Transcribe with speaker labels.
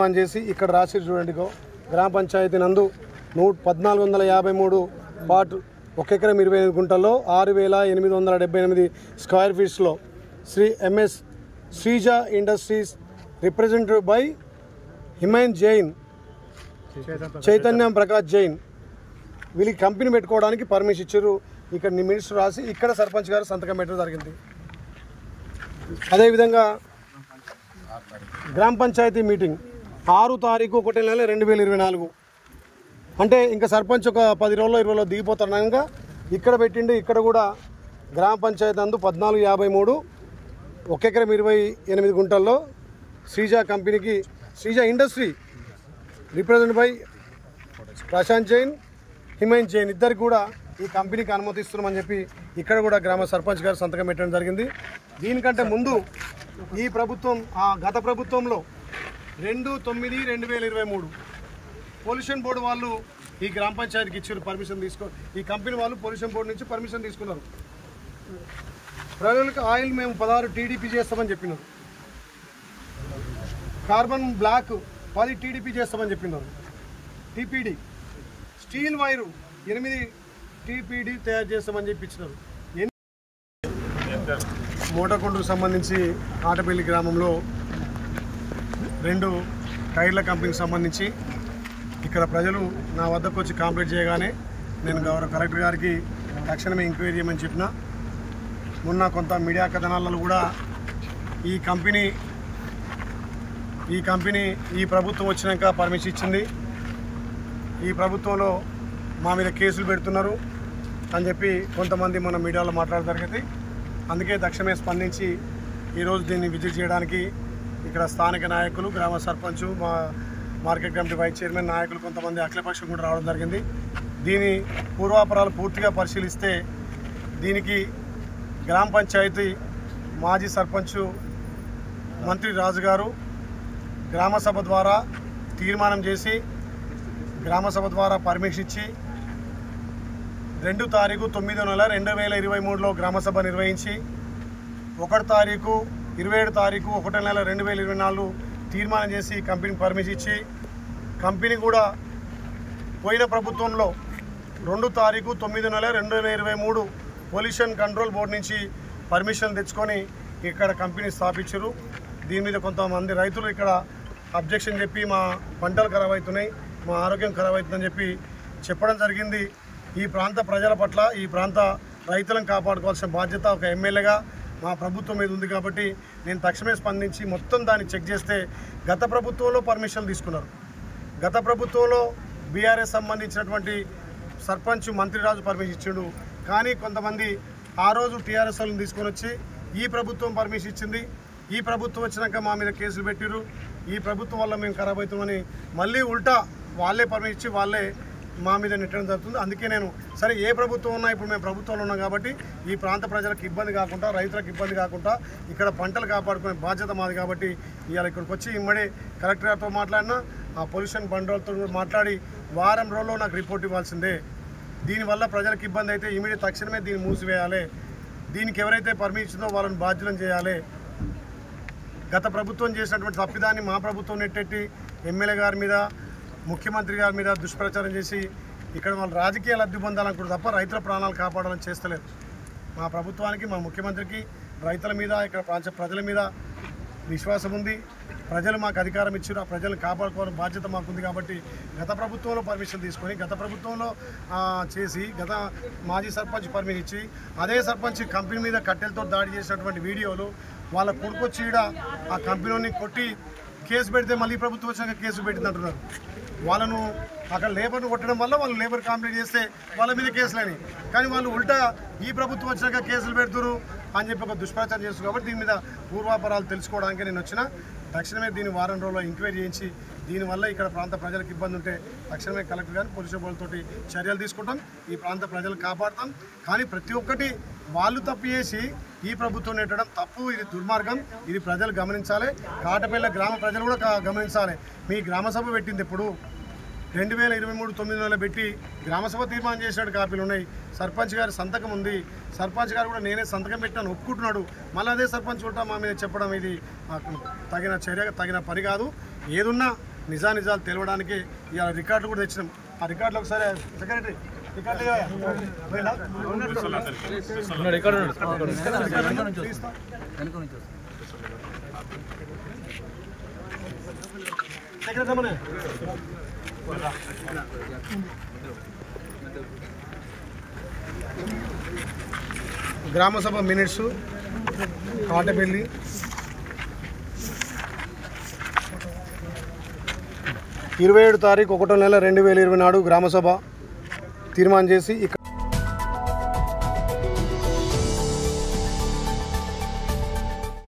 Speaker 1: తీర్మానం చేసి ఇక్కడ రాసి చూడండి, గ్రామ పంచాయతీ నందు 1453 పార్ట్ 1 ఎకరం 25 గుంటల్లో 6878 స్క్వేర్ ఫీట్స్లో Shri MS Sreeja industries represented by Himayan Jain, Chaitanyam Prakash Jain వీళ్ళకి కంపెనీ పెట్టుకోవడానికి పర్మిషన్ ఇచ్చారు. ఇక్కడ మినిస్టర్ రాసి ఇక్కడ సర్పంచ్ గారు సంతకం పెట్టడం జరిగింది. అదేవిధంగా గ్రామ పంచాయతీ మీటింగ్ 6 తారీఖు 1 నెల 2024 అంటే ఇంకా సర్పంచ్ ఒక 10 రోజుల్లో 20 రోజుల్లో దిగిపోతాడనగా ఇక్కడ పెట్టిండు. ఇక్కడ కూడా గ్రామ పంచాయతీ నందు 1453 1 ఎకరం 28 గుంటల్లో శ్రీజ కంపెనీకి Sreeja industry represent by Prashant Jain, Himayan Jain ఇద్దరికి కూడా ఈ కంపెనీకి అనుమతిస్తున్నామని చెప్పి ఇక్కడ కూడా గ్రామ సర్పంచ్ గారు సంతకం పెట్టడం జరిగింది. దీనికంటే ముందు ఈ ప్రభుత్వం గత ప్రభుత్వంలో 2/9/2023 పొల్యూషన్ బోర్డు వాళ్ళు ఈ గ్రామ పంచాయతీకి ఇచ్చారు పర్మిషన్ ఈ కంపెనీ వాళ్ళు పొల్యూషన్ బోర్డు నుంచి పర్మిషన్ తీసుకున్నారు. ప్రజలకు ఆయిల్ మేము 16 టీడీపీ చేస్తామని చెప్పినారు, కార్బన్ బ్లాక్ 10 టీడీపీ చేస్తామని చెప్పినారు, టీపీడీ స్టీల్ వైరు 8 టీపీడీ తయారు చేస్తామని చెప్పి ఇచ్చినారు. మోటకొండకు సంబంధించి ఆటపల్లి గ్రామంలో 2 టైర్ల కంపెనీకి సంబంధించి ఇక్కడ ప్రజలు నా వద్దకు వచ్చి కంప్లైంట్ చేయగానే నేను గౌరవ కలెక్టర్ గారికి తక్షణమే ఎంక్వైరీ చేయమని చెప్పిన. మొన్న కొంత మీడియా కథనాలలో కూడా ఈ కంపెనీ ఈ ప్రభుత్వం వచ్చినాక పర్మిషన్ ఇచ్చింది, ఈ ప్రభుత్వంలో మా మీద కేసులు పెడుతున్నారు అని చెప్పి కొంతమంది మన మీడియాలో మాట్లాడడం జరిగింది. అందుకే తక్షణమే స్పందించి ఈరోజు దీన్ని విజిట్ చేయడానికి ఇక్కడ స్థానిక నాయకులు, గ్రామ సర్పంచ్, మా మార్కెట్ కమిటీ వైస్ చైర్మన్ నాయకులు కొంతమంది అఖిలపక్షం కూడా రావడం జరిగింది. దీని పూర్వాపరాలు పూర్తిగా పరిశీలిస్తే దీనికి గ్రామ పంచాయతీ మాజీ సర్పంచ్ మంత్రి రాజు గారు గ్రామసభ ద్వారా తీర్మానం చేసి గ్రామసభ ద్వారా పర్మిషన్ ఇచ్చి 2 తారీఖు 9వ నెల 2023లో గ్రామసభ నిర్వహించి 1 తారీఖు 27 తారీఖు 1వ నెల 2024 తీర్మానం చేసి కంపెనీకి పర్మిషన్ ఇచ్చి కంపెనీ కూడా పోయిన ప్రభుత్వంలో 2 తారీఖు 9వ నెల 2023 పొల్యూషన్ కంట్రోల్ బోర్డు నుంచి పర్మిషన్ తెచ్చుకొని ఇక్కడ కంపెనీ స్థాపించారు. దీని మీద కొంతమంది రైతులు ఇక్కడ అబ్జెక్షన్ చెప్పి మా పంటలు ఖరాబ్ అవుతున్నాయి, మా ఆరోగ్యం ఖరాబ్ అవుతుందని చెప్పి చెప్పడం జరిగింది. ఈ ప్రాంత ప్రజల పట్ల, ఈ ప్రాంత రైతులను కాపాడుకోవాల్సిన బాధ్యత ఒక ఎమ్మెల్యేగా మా ప్రభుత్వం మీద ఉంది. కాబట్టి నేను తక్షణమే స్పందించి మొత్తం దాన్ని చెక్ చేస్తే గత ప్రభుత్వంలో పర్మిషన్లు తీసుకున్నారు. గత ప్రభుత్వంలో బీఆర్ఎస్ సంబంధించినటువంటి సర్పంచ్ మంత్రిరాజు పర్మిషన్ ఇచ్చిండు, కానీ కొంతమంది ఆ రోజు టీఆర్ఎస్ వాళ్ళని తీసుకొని వచ్చి ఈ ప్రభుత్వం పర్మిషన్ ఇచ్చింది, ఈ ప్రభుత్వం వచ్చినాక మా మీద కేసులు పెట్టిరు, ఈ ప్రభుత్వం వల్ల మేము ఖరాబ్ అవుతామని మళ్ళీ ఉల్టా వాళ్ళే పర్మిషన్ ఇచ్చి వాళ్ళే మా మీద నెట్టడం జరుగుతుంది. అందుకే నేను సరే ఏ ప్రభుత్వం ఉన్నా ఇప్పుడు మేము ప్రభుత్వంలో ఉన్నాం కాబట్టి ఈ ప్రాంత ప్రజలకు ఇబ్బంది కాకుండా, రైతులకు ఇబ్బంది కాకుండా ఇక్కడ పంటలు కాపాడుకునే బాధ్యత మాది. కాబట్టి ఇవాళ ఇక్కడికి వచ్చి ఇమ్మడే కలెక్టర్ గారితో మాట్లాడినా, ఆ పొల్యూషన్ బండలతో మాట్లాడి వారం రోజుల్లో నాకు రిపోర్ట్ ఇవ్వాల్సిందే. దీనివల్ల ప్రజలకు ఇబ్బంది అయితే ఇమీడియట్ తక్షణమే దీన్ని మూసివేయాలి. దీనికి ఎవరైతే పర్మిషన్ ఇచ్చిందో వాళ్ళని బాధ్యులను చేయాలి. గత ప్రభుత్వం చేసినటువంటి తప్పిదాన్ని మా ప్రభుత్వం నెట్టెట్టి ఎమ్మెల్యే గారి మీద, ముఖ్యమంత్రి గారి మీద దుష్ప్రచారం చేసి ఇక్కడ వాళ్ళు రాజకీయ లబ్ధి పొందాలనుకుంటారు తప్ప రైతుల ప్రాణాలు కాపాడాలని చేస్తలేదు. మా ప్రభుత్వానికి, మా ముఖ్యమంత్రికి రైతుల మీద, ఇక్కడ ప్రాంత ప్రజల మీద విశ్వాసం ఉంది. ప్రజలు మాకు అధికారం ఇచ్చారు, ఆ ప్రజలను కాపాడుకోవాలని బాధ్యత మాకుంది. కాబట్టి గత ప్రభుత్వంలో పర్మిషన్ తీసుకొని, గత ప్రభుత్వంలో చేసి, గత మాజీ సర్పంచ్ పర్మిషన్ ఇచ్చి, అదే సర్పంచ్ కంపెనీ మీద కట్టెలతో దాడి చేసినటువంటి వీడియోలు వాళ్ళ కొడుకొచ్చి ఆ కంపెనీని కొట్టి కేసు పెడితే మళ్ళీ ప్రభుత్వం వచ్చాక కేసు పెట్టిందంటున్నారు. వాళ్ళను అక్కడ లేబర్ను కొట్టడం వల్ల వాళ్ళు లేబర్ కంప్లైంట్ చేస్తే వాళ్ళ మీద కేసులని, కానీ వాళ్ళు ఉల్టా ఈ ప్రభుత్వం వచ్చాక కేసులు పెడుతురు అని చెప్పి ఒక దుష్ప్రచారం చేస్తారు. కాబట్టి దీని మీద పూర్వాపరాలు తెలుసుకోవడానికి నేను వచ్చిన. తక్షణమే దీన్ని వారం రోజుల్లో ఎంక్వైరీ చేయించి దీనివల్ల ఇక్కడ ప్రాంత ప్రజలకు ఇబ్బంది ఉంటే తక్షణమే కలెక్టర్ గారు, పోలీసు వాళ్ళతోటి చర్యలు తీసుకుంటాం, ఈ ప్రాంత ప్రజలు కాపాడుతాం. కానీ ప్రతి ఒక్కటి వాళ్ళు తప్పు చేసి ఈ ప్రభుత్వం నెట్టడం తప్పు, ఇది దుర్మార్గం, ఇది ప్రజలు గమనించాలి. కాటపల్లి గ్రామ ప్రజలు కూడా గమనించాలి. మీ గ్రామసభ పెట్టింది ఎప్పుడు 2023 9 నెలలు పెట్టి గ్రామసభ తీర్మానం చేసినట్టు కాపీలు ఉన్నాయి. సర్పంచ్ గారి సంతకం ఉంది, సర్పంచ్ గారు కూడా నేనే సంతకం పెట్టాను ఒప్పుకుంటున్నాడు. మళ్ళీ అదే సర్పంచ్ కూడా మా మీద చెప్పడం ఇది తగిన చర్య, తగిన పని కాదు. ఏదున్నా నిజానిజాలు తెలవడానికి ఇవాళ రికార్డులు కూడా తెచ్చినాం. ఆ రికార్డులు ఒకసారి సెక్రటరీ గ్రామసభ మినిట్స్ కాటపల్లి 27 తారీఖు 1వ నెల 2020 నాడు గ్రామసభ తీర్మానం చేసి ఈ